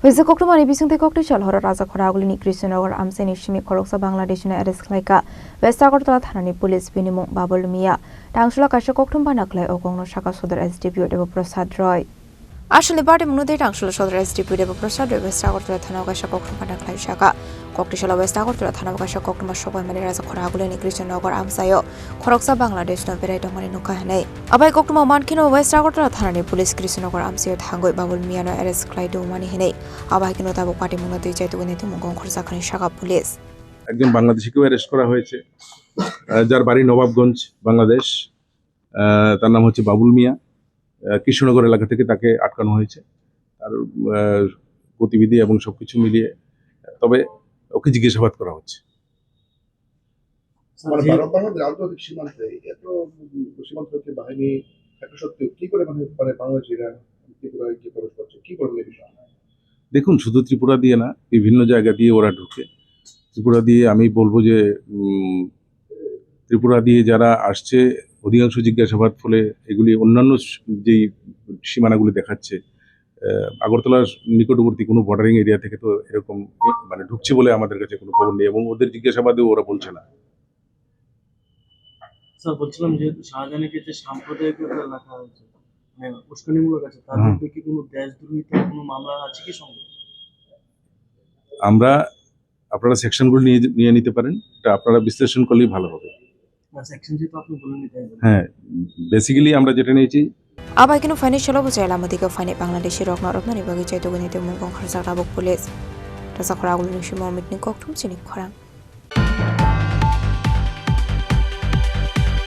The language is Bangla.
Wesa Koktomani Bising the Cocktail Horror Raza Koragulini Krishnagor Amseni Shimi Koroksa Bangladesh and Eres Klaika, Westakorta Thani Police Binimo Babulmia, Tangsula Kasha Koktum Banakle Okono Shaka Sodar as Deputy Prasad Roy. আসলে বাড়ি মনোদে টাংশুলা সদর এসডিপি দেব প্রসাদ ওয়েস্ট আগরতলা থানা কাশা কক্রমপানা ক্লাই শাখা কক্টিশালা ওয়েস্ট আগরতলা থানা কাশা কক্রমা সবাই মানে রাজা খরাগুলেনি কৃষ্ণনগর আমসায় খরকসা বাংলাদেশ ন বেরাইটা মানে নুকা হেনাই আবাই কক্রমা মানখিনো ওয়েস্ট আগরতলা থানানি পুলিশ কৃষ্ণনগর আমসায় থাঙ্গই বাবুল মিয়ানো এরেস ক্লাইডো মানে হেনাই আবাই কিনো তাবো পার্টি মনোদে যাইতো গনিতে মুগং খরসাখানি শাখা পুলিশ একজন বাংলাদেশিকেও অ্যারেস্ট করা হয়েছে যার বাড়ি নবাবগঞ্জ বাংলাদেশ তার নাম হচ্ছে বাবুল মিয়া কৃষ্ণনগর এলাকা থেকে তাকে আটকানো হয়েছে আর গতিবিধি এবং সবকিছু মিলিয়ে তবে ওকে জিজ্ঞাসাবাদ করা হচ্ছে আন্তর্জাতিক সীমান্তে এত সীমান্তরক্ষী বাহিনী একটা সত্ত্বেও কি করে মানে বাংলাদেশিরা ত্রিপুরায় কি প্রবেশ করছে কি করবে বিষয় দেখুন শুধু ত্রিপুরা দিয়ে না বিভিন্ন জায়গা দিয়ে ওরা ঢুকে ত্রিপুরা দিয়ে আমি বলবো যে ত্রিপুরা দিয়ে যারা আসছে অধিকাংশ জিজ্ঞাসাবাদ ফলে এগুলি অন্যান্য যেই সীমানাগুলি দেখাচ্ছে আগরতলার নিকটবর্তী কোনো বর্ডারিং এরিয়া থেকে তো এরকম মানে ঢুকছে বলে আমাদের কাছে কোনো খবর নেই এবং ওদের জিজ্ঞাসাবাদেও ওরা বলছে না। স্যার বলছিলাম যে শাহজাহানকে যে সাম্প্রদায়িকতা লেখা হয়েছে মানে উস্কানিমূলক আছে তার মধ্যে কি কোনো দেশদ্রোহিতার কোনো মামলা আছে কি সঙ্গে? আপনারা সেকশনগুলো নিয়ে নিতে পারেন, এটা আপনারা বিশ্লেষণ করলেই ভালো হবে। হ্যাঁ, বেসিক্যালি আমরা যেটা নিয়েছি আবাই কিনো ফাইনান্সিয়াল অবচাইলা আমাদিকে ফাইনে বাংলাদেশের রত্ন নিবাগী চাইতো গনিতে মুগং খরসা রাবক পুলিশ রাজা খরাগুলিনি শিমা মিটনি কক্টুম চিনি খরাং